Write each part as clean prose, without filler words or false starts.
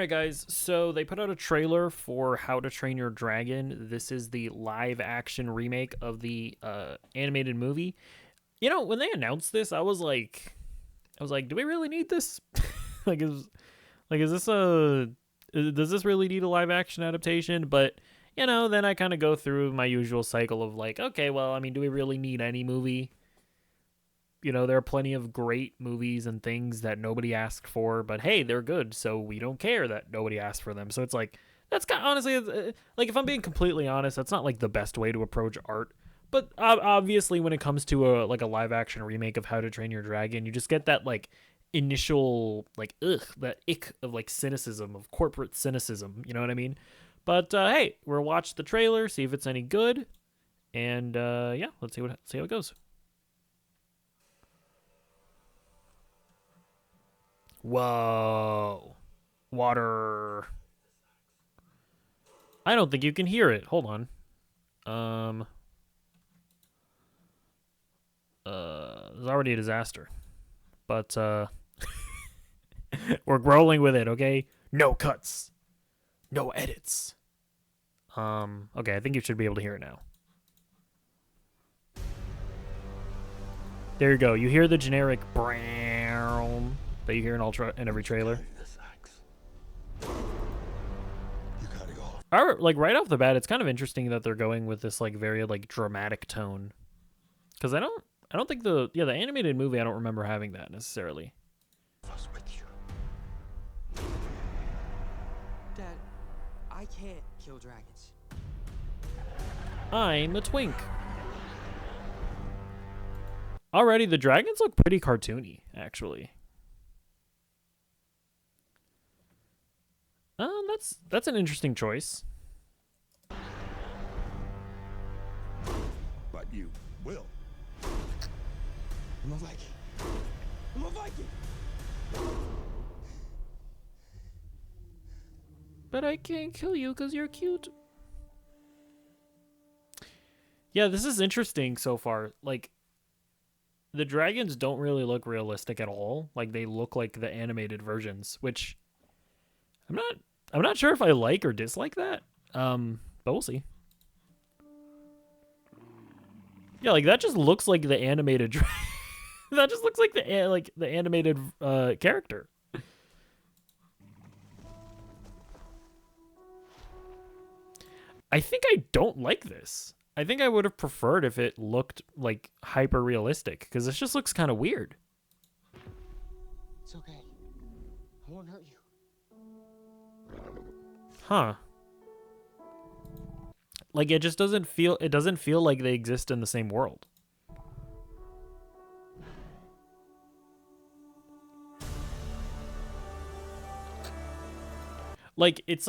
Alright, guys, so they put out a trailer for How to Train Your Dragon. This is the live action remake of the animated movie. You know, when they announced this, I was like, do we really need this? like, is this does this really need a live action adaptation? But, then I kind of go through my usual cycle of like, okay, well, I mean, do we really need any movie? There are plenty of great movies and things that nobody asked for, but hey, they're good, so we don't care that nobody asked for them. So it's like, that's kind of, honestly, like, if I'm being completely honest, that's not like the best way to approach art. But obviously, when it comes to a live action remake of How to Train Your Dragon, you just get that like initial like that ick of like cynicism, of corporate cynicism. You know what I mean? But hey, we'll watch the trailer, see if it's any good, and yeah, let's see how it goes. Whoa. Water. I don't think you can hear it. Hold on. Um It's already a disaster. But we're rolling with it, okay? No cuts. No edits. Okay, I think you should be able to hear it now. There you go. You hear the generic brown that you hear in every trailer. Like right off the bat, it's kind of interesting that they're going with this like very like dramatic tone, because I don't think the animated movie, I don't remember having that necessarily. Dad, I can't kill dragons. I'm a twink. Already, the dragons look pretty cartoony, actually. That's an interesting choice. But you will. I'm a Viking. I'm a Viking. But I can't kill you because you're cute. Yeah, this is interesting so far. Like, the dragons don't really look realistic at all. Like, they look like the animated versions, which I'm not sure if I like or dislike that. But we'll see. Yeah, like that just looks like the animated that just looks like the animated character. I think I don't like this. I think I would have preferred if it looked like hyper realistic, because this just looks kind of weird. It's okay. I won't hurt you. Huh. Like it doesn't feel like they exist in the same world. Like it's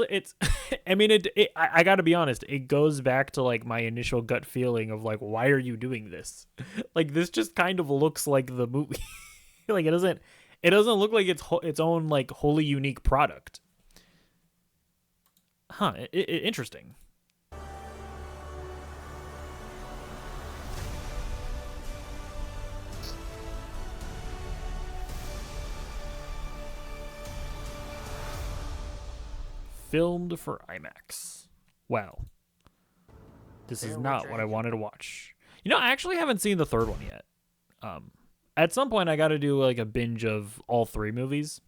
I mean I got to be honest, it goes back to like my initial gut feeling of like, why are you doing this? Like this just kind of looks like the movie. Like it doesn't look like its own like wholly unique product. Huh, interesting. Filmed for IMAX. Wow. This is not what I wanted to watch. I actually haven't seen the third one yet. At some point I got to do like a binge of all three movies.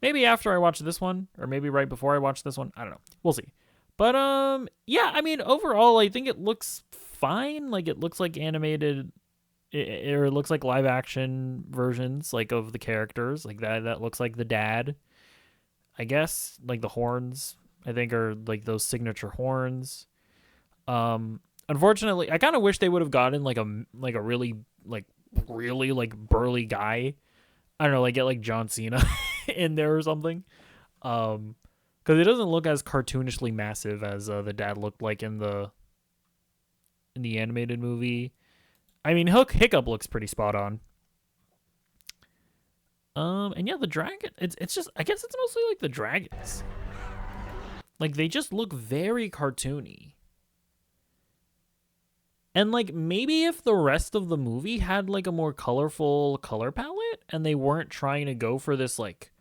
Maybe after I watch this one, or maybe right before I watch this one. I don't know. We'll see. But yeah, I mean, overall, I think it looks fine. Like it looks like animated, or it looks like live action versions, like of the characters. Like that looks like the dad. I guess like the horns, I think, are like those signature horns. Unfortunately, I kind of wish they would have gotten like a really like burly guy. I don't know, like get like John Cena in there or something. Because it doesn't look as cartoonishly massive as the dad looked like in the animated movie. I mean, Hiccup looks pretty spot on. And yeah, the dragon, it's just, I guess it's mostly like the dragons. Like they just look very cartoony. And like maybe if the rest of the movie had like a more colorful color palette and they weren't trying to go for this like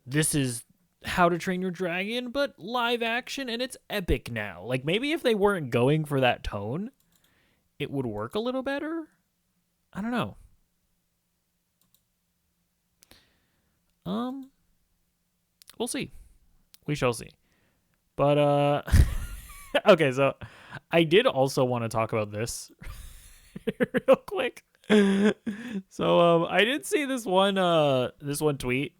this is How to Train Your Dragon, but live action, and it's epic now. Like, maybe if they weren't going for that tone, it would work a little better. I don't know. We'll see. We shall see. But, okay, so I did also want to talk about this real quick. So, I did see this one tweet,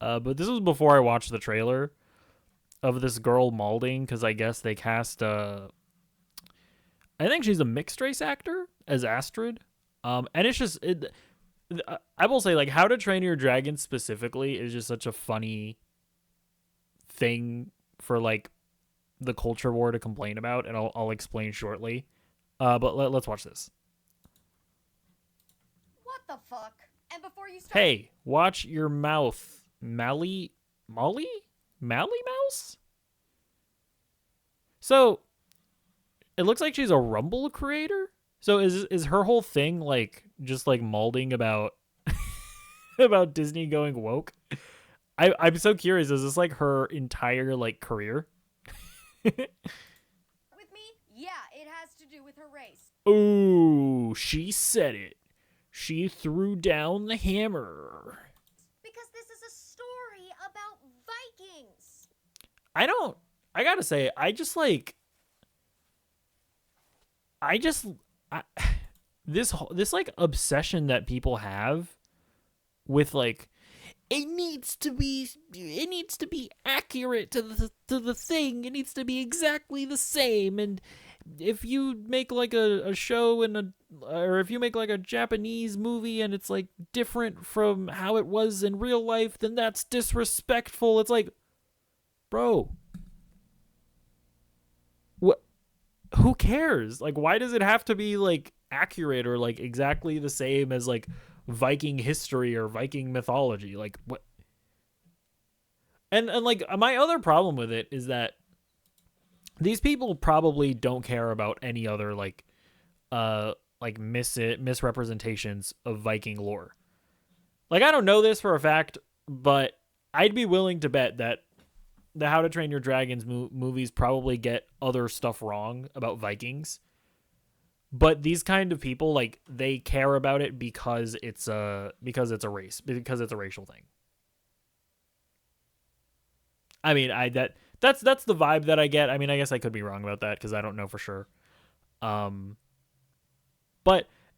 but this was before I watched the trailer of this girl Malding, because I guess they cast, I think she's a mixed race actor as Astrid. And it's just, I will say, like, How to Train Your Dragon specifically is just such a funny thing for, like, the culture war to complain about, and I'll explain shortly. But let's watch this. What the fuck? And before you start... Hey, watch your mouth, Molly Mouse? So, it looks like she's a Rumble creator? So is her whole thing, like, just, like, malding about about Disney going woke? I'm so curious, is this, like, her entire, like, career? With me? Yeah, it has to do with her race. Ooh, she said it. She threw down the hammer. Because this is a story about Vikings. I gotta say, this like obsession that people have with, like, it needs to be accurate to the thing. It needs to be exactly the same. And if you make like a show or if you make like a Japanese movie and it's like different from how it was in real life, then that's disrespectful. It's like, bro, what? Who cares? Like, why does it have to be like accurate or like exactly the same as like Viking history or Viking mythology? Like, what? And like, my other problem with it is that these people probably don't care about any other like misrepresentations of Viking lore. Like, I don't know this for a fact, but I'd be willing to bet that the How to Train Your Dragons movies probably get other stuff wrong about Vikings. But these kind of people, like, they care about it because it's a racial thing. I mean, that's the vibe that I get. I mean, I guess I could be wrong about that because I don't know for sure. But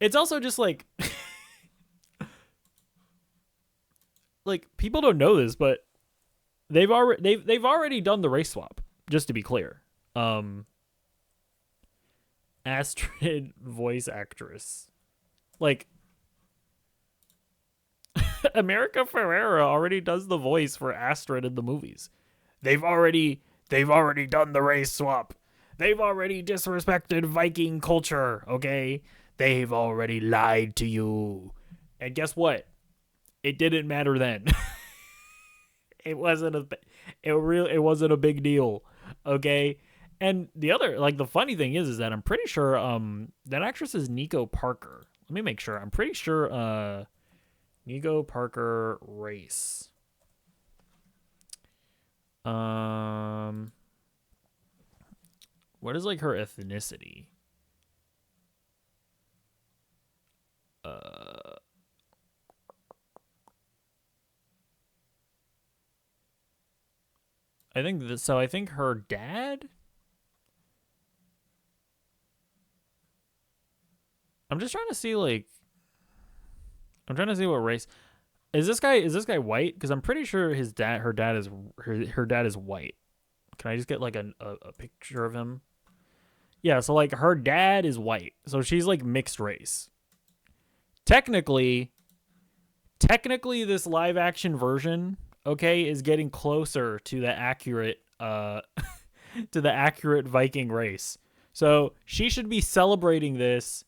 it's also just like like, people don't know this, but they've already done the race swap, just to be clear. Astrid voice actress. Like, America Ferrera already does the voice for Astrid in the movies. They've already done the race swap. They've already disrespected Viking culture, okay? They've already lied to you. And guess what? It didn't matter then. It wasn't a big deal, okay? And the other, like, the funny thing is that I'm pretty sure that actress is Nico Parker. Let me make sure. I'm pretty sure Nico Parker race. What is, like, her ethnicity? I think her dad. I'm just trying to see, like, I'm trying to see what race. Is this guy white? Because I'm pretty sure her dad is white. Can I just get like a picture of him? Yeah, so like her dad is white. So she's like mixed race. Technically this live action version, okay, is getting closer to the accurate Viking race. So she should be celebrating this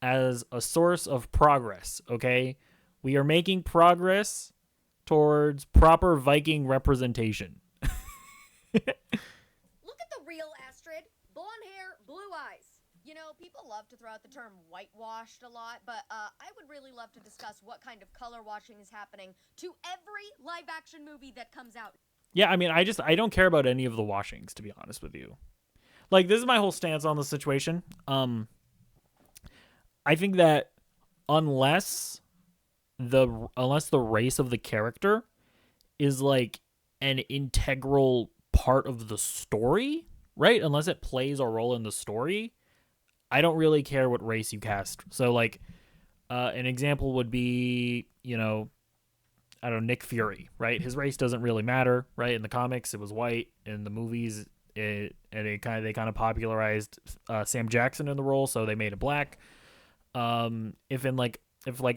as a source of progress, okay? We are making progress towards proper Viking representation. Look at the real Astrid. Blonde hair, blue eyes. You know, people all love to throw out the term whitewashed a lot, but I would really love to discuss what kind of color washing is happening to every live action movie that comes out. Yeah, I mean, I don't care about any of the washings, to be honest with you. Like, this is my whole stance on the situation. I think that unless the race of the character is like an integral part of the story, right? Unless it plays a role in the story, I don't really care what race you cast. So, like, an example would be, you know, I don't know, Nick Fury, right? His race doesn't really matter, right? In the comics, it was white. In the movies, they kind of popularized Sam Jackson in the role, so they made it black. If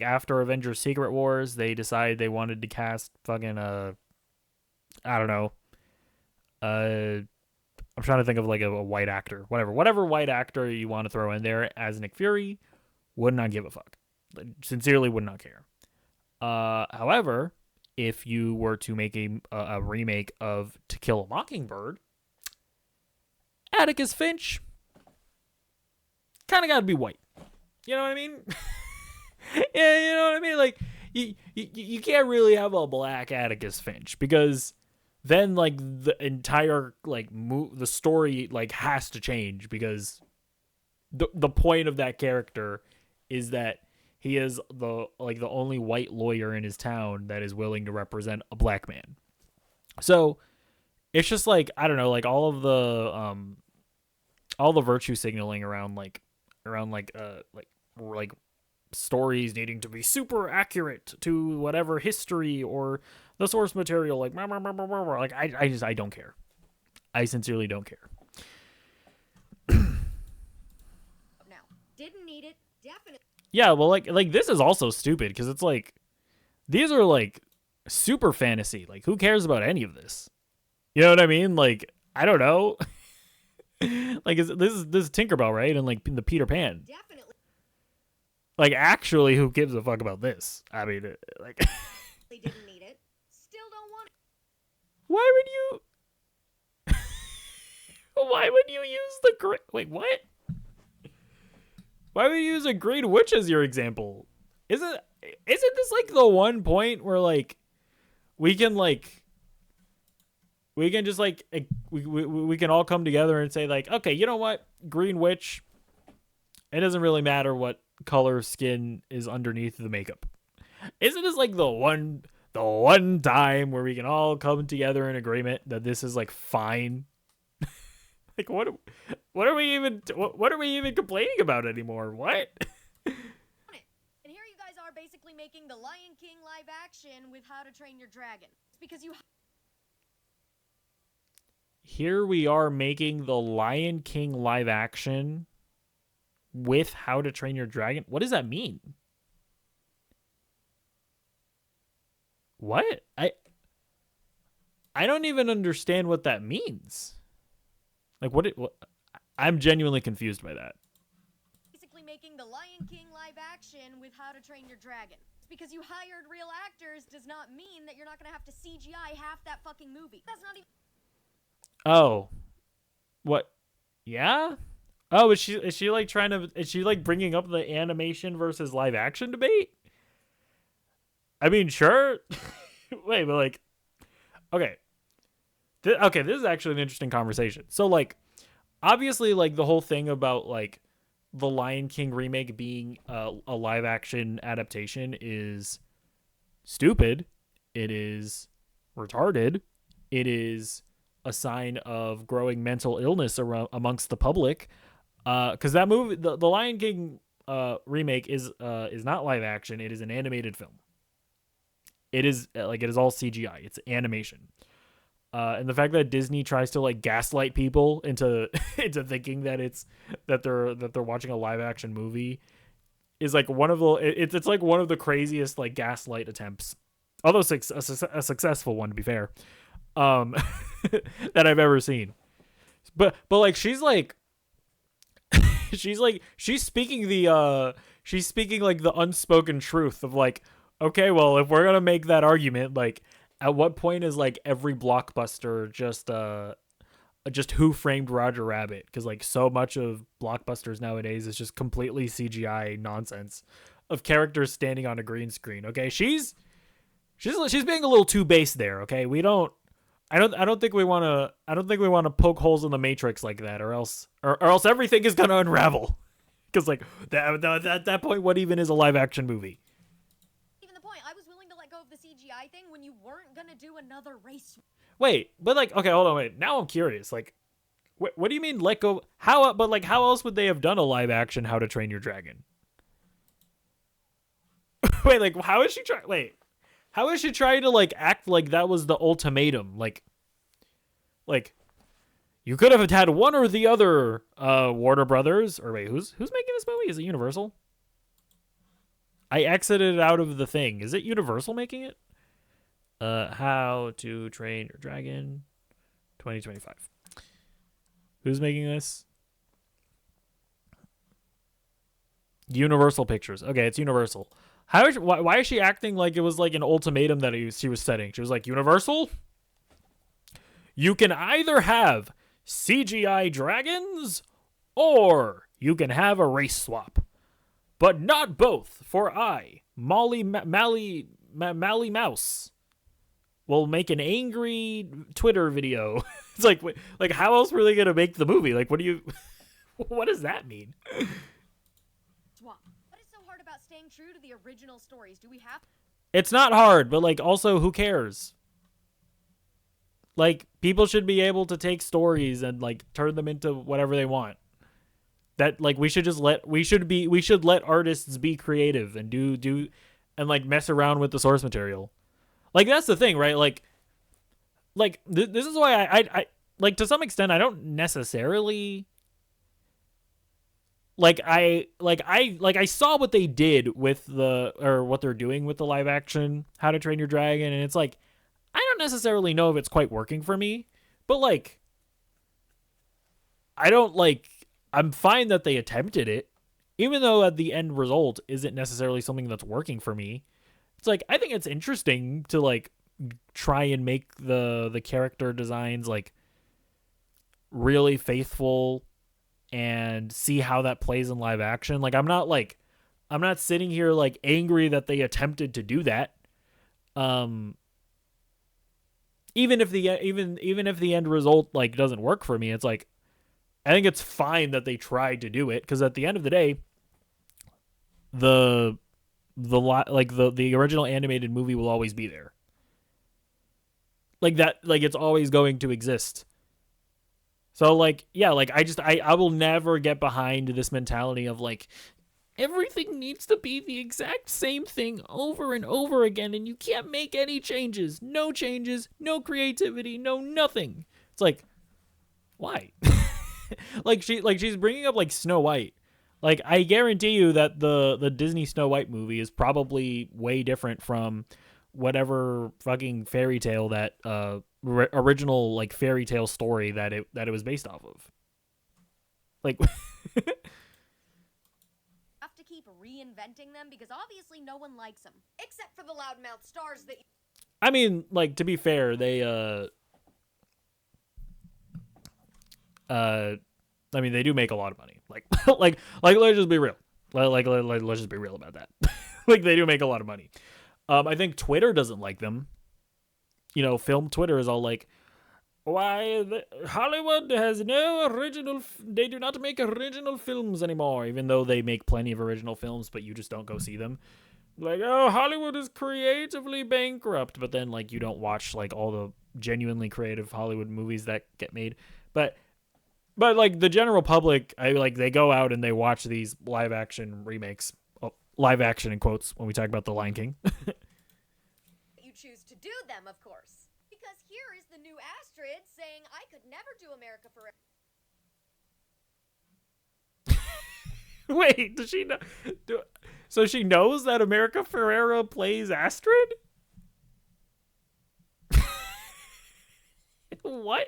after Avengers Secret Wars, they decided they wanted to cast fucking I don't know, I'm trying to think of like a white actor, whatever white actor you want to throw in there as Nick Fury, would not give a fuck. Sincerely would not care. However, if you were to make a remake of To Kill a Mockingbird, Atticus Finch kind of got to be white. You know what I mean? Yeah, you know what I mean? Like, you can't really have a black Atticus Finch, because then like the entire like the story like has to change, because the point of that character is that he is the only white lawyer in his town that is willing to represent a black man. So it's just like, I don't know, like all the virtue signaling around stories needing to be super accurate to whatever history or the source material, like I don't care. I sincerely don't care. Now, didn't need it, definitely. Yeah, well, like this is also stupid, because it's like, these are like super fantasy. Like, who cares about any of this? You know what I mean? Like, I don't know. Like, this is Tinkerbell, right? And like the Peter Pan. Definitely. Like, actually, who gives a fuck about this? I mean, like, Didn't need it. Still don't want it. why would you use the great? Wait, what? Why would you use a Green Witch as your example? Isn't this like the one point where like we can just like we can all come together and say like, okay, you know what, Green Witch, it doesn't really matter what color skin is underneath the makeup. Isn't this like the one time where we can all come together in agreement that this is like fine? Like, what are we even complaining about anymore? What? And here you guys are basically making the Lion King live action with How to Train Your Dragon. It's because you. Here we are making the Lion King live action with How to Train Your Dragon. What does that mean? What? I don't even understand what that means. Like, what I'm genuinely confused by that. Basically making the Lion King live action with How to Train Your Dragon. It's because you hired real actors does not mean that you're not gonna have to CGI half that fucking movie. That's not even. Oh, what? Yeah. Oh, is she like bringing up the animation versus live action debate? I mean, sure. Wait, but like, okay. Okay, this is actually an interesting conversation. So, like, obviously, like, the whole thing about, like, the Lion King remake being a live-action adaptation is stupid. It is retarded. It is a sign of growing mental illness amongst the public. Because that movie, the Lion King remake is not live-action. It is an animated film. It is, like, it is all CGI. It's animation. And the fact that Disney tries to like gaslight people into thinking that they're watching a live action movie is like one of the it's like one of the craziest like gaslight attempts, although a successful one, to be fair, that I've ever seen. But like she's speaking like the unspoken truth of like, okay, well, if we're gonna make that argument, like, at what point is like every blockbuster just Who Framed Roger Rabbit, because like so much of blockbusters nowadays is just completely CGI nonsense of characters standing on a green screen. Okay, she's being a little too base there. Okay, I don't think we want to poke holes in the matrix like that, or else everything is gonna unravel. Because like at that point, what even is a live action movie? Even the point, I was willing to let go of the CGI thing when you weren't gonna do another race. Wait, but like, okay, hold on, wait. Now I'm curious. Like, what do you mean let go? How? But like, how else would they have done a live action How to Train Your Dragon? Wait, like, how is she trying? Wait, how is she trying to like act like that was the ultimatum? Like, you could have had one or the other. Warner Brothers, or wait, who's making this movie? Is it Universal? I exited out of the thing. Is it Universal making it? How to Train Your Dragon 2025. Who's making this? Universal Pictures. Okay, it's Universal. Why is she acting like it was like an ultimatum that she was setting? She was like, Universal, you can either have CGI dragons or you can have a race swap, but not both, for Mally Mouse will make an angry Twitter video. It's like how else were they gonna make the movie? Like, what does that mean? Swap. What is so hard about staying true to the original stories? Do we have? It's not hard, but like also who cares? Like, people should be able to take stories and like turn them into whatever they want. That like we should let artists be creative and do and like mess around with the source material. Like, that's the thing, right? Like this is why I like, to some extent, I don't necessarily I saw what they did with what they're doing with the live action How to Train Your Dragon, and it's like, I don't necessarily know if it's quite working for me, but like, I'm fine that they attempted it, even though at the end result isn't necessarily something that's working for me. It's like, I think it's interesting to like try and make the character designs like really faithful and see how that plays in live action. Like, I'm not sitting here like angry that they attempted to do that. Even if the end result like doesn't work for me, it's like, I think it's fine that they tried to do it, because at the end of the day, the original animated movie will always be there. Like that, like it's always going to exist. So like, yeah, like I will never get behind this mentality of like, everything needs to be the exact same thing over and over again, and you can't make any changes. No changes, no creativity, no nothing. It's like, why? she's bringing up like Snow White. Like, I guarantee you that the Disney Snow White movie is probably way different from whatever fucking fairy tale that original like fairy tale story that it was based off of. Like, Have to keep reinventing them because obviously no one likes them, except for the loudmouth stars that. I mean, like, to be fair, they I mean, they do make a lot of money. Like, let's just be real. Let's just be real about that. Like, they do make a lot of money. I think Twitter doesn't like them. You know, film Twitter is all like, why Hollywood has no original. They do not make original films anymore, even though they make plenty of original films, but you just don't go see them. Like, oh, Hollywood is creatively bankrupt, but then like you don't watch like all the genuinely creative Hollywood movies that get made. But like the general public, they go out and they watch these live action remakes, live action in quotes when we talk about The Lion King. You choose to do them, of course, because here is the new Astrid saying, "I could never do America Ferrera." Wait, does she know? So she knows that America Ferrera plays Astrid? What?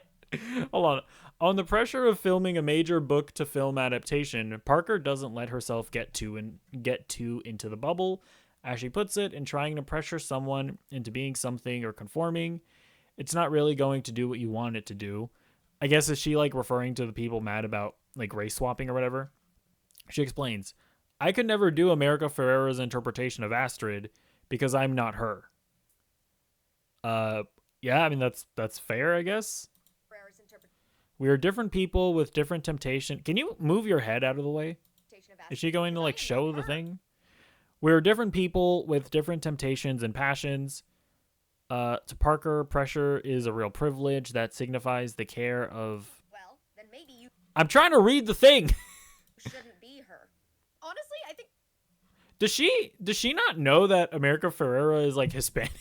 Hold on. On the pressure of filming a major book-to-film adaptation, Parker doesn't let herself get too into the bubble, as she puts it, in trying to pressure someone into being something or conforming. It's not really going to do what you want it to do. I guess is she like referring to the people mad about like race swapping or whatever? She explains, I could never do America Ferrera's interpretation of Astrid because I'm not her. Yeah, I mean that's fair, I guess. Ferrera's interpretation We are different people with different temptation. Can you move your head out of the way? of Is she going to like Astrid. show the thing? We're different people with different temptations and passions. To Parker, pressure is a real privilege that signifies the care of. Well, then maybe you I'm trying to read the thing. shouldn't be her. Honestly, I think Does she not know that America Ferrera is like Hispanic?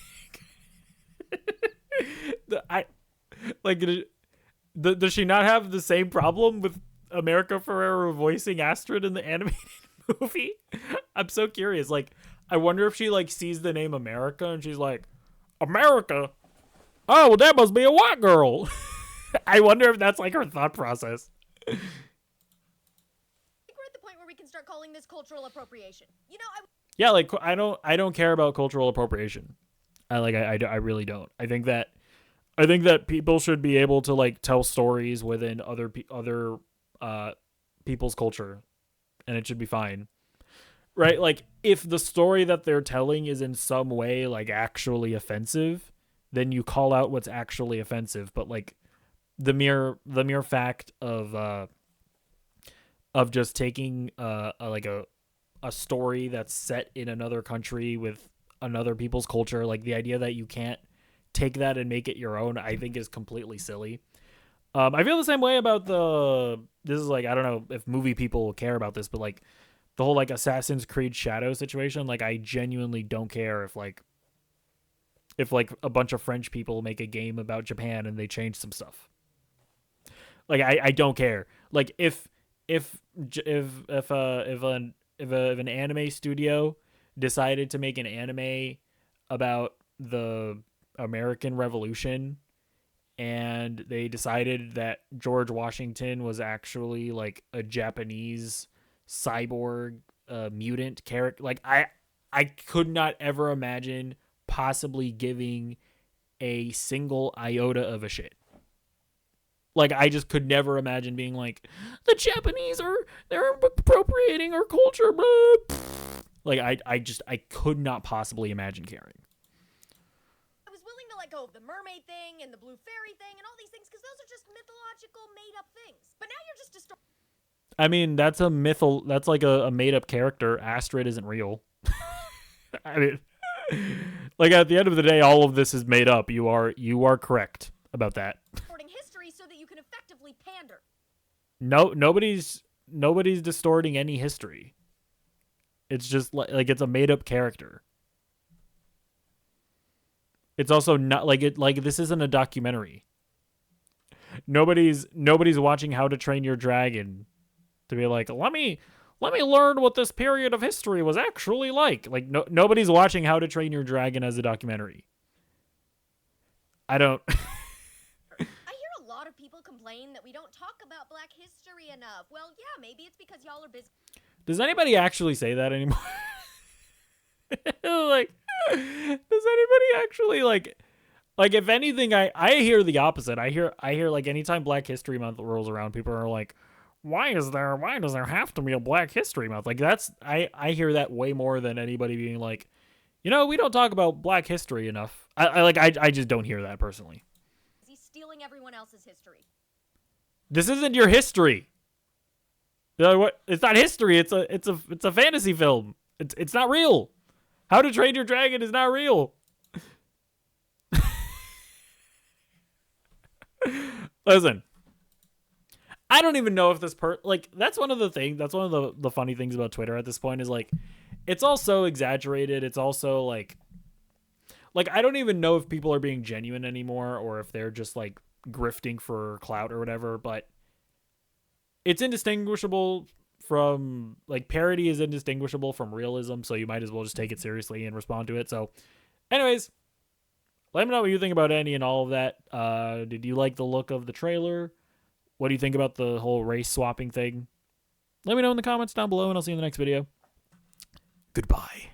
Does she not have the same problem with America Ferrera voicing Astrid in the animated movie? I'm so curious. Like, I wonder if she like sees the name America and she's like, America? Oh, well, that must be a white girl. I wonder if that's like her thought process. we're at the point where we can start calling this cultural appropriation. You know, Yeah, like I don't care about cultural appropriation. I really don't. I think that people should be able to like tell stories within other people's culture, and it should be fine. Right? Like if the story that they're telling is in some way like actually offensive, then you call out what's actually offensive, but like the mere fact of just taking a story that's set in another country with another people's culture, like the idea that you can't take that and make it your own, I think is completely silly. I feel the same way about this is like, I don't know if movie people care about this, but like the whole like Assassin's Creed Shadow situation, like I genuinely don't care if a bunch of French people make a game about Japan and they change some stuff. Like I don't care. Like if an anime studio decided to make an anime about the American Revolution and they decided that George Washington was actually like a Japanese cyborg mutant character, like I could not ever imagine possibly giving a single iota of a shit. Like I just could never imagine being like, the Japanese they're appropriating our culture, blah. Like I could not possibly imagine caring. I was willing to let go of the mermaid thing and the blue fairy thing and all these things because those are just mythological made up things. But now you're just distorting. I mean, that's like a made up character. Astrid isn't real. I mean, like at the end of the day, all of this is made up. You are correct about that. History so that you can effectively pander. No, nobody's distorting any history. It's just like it's a made up character. It's also not like this isn't a documentary. Nobody's watching How to Train Your Dragon to be like, let me learn what this period of history was actually like. Like nobody's watching How to Train Your Dragon as a documentary. I don't. I hear a lot of people complain that we don't talk about Black history enough. Well, yeah, maybe it's because y'all are busy. Does anybody actually say that anymore? Like, does anybody actually like if anything, I hear the opposite. I hear like anytime Black History Month rolls around, people are like, why does there have to be a Black History Month? Like that's I hear that way more than anybody being like, we don't talk about Black history enough. I just don't hear that personally. He's stealing everyone else's history. This isn't your history. What? It's not history. It's a fantasy film. It's not real. How to Train Your Dragon is not real. Listen, I don't even know if this that's one of the funny things about Twitter at this point is like, it's all so exaggerated. It's also like I don't even know if people are being genuine anymore or if they're just like grifting for clout or whatever, but it's indistinguishable from like parody is indistinguishable from realism. So you might as well just take it seriously and respond to it. So anyways, let me know what you think about any and all of that. Did you like the look of the trailer? What do you think about the whole race swapping thing? Let me know in the comments down below and I'll see you in the next video. Goodbye.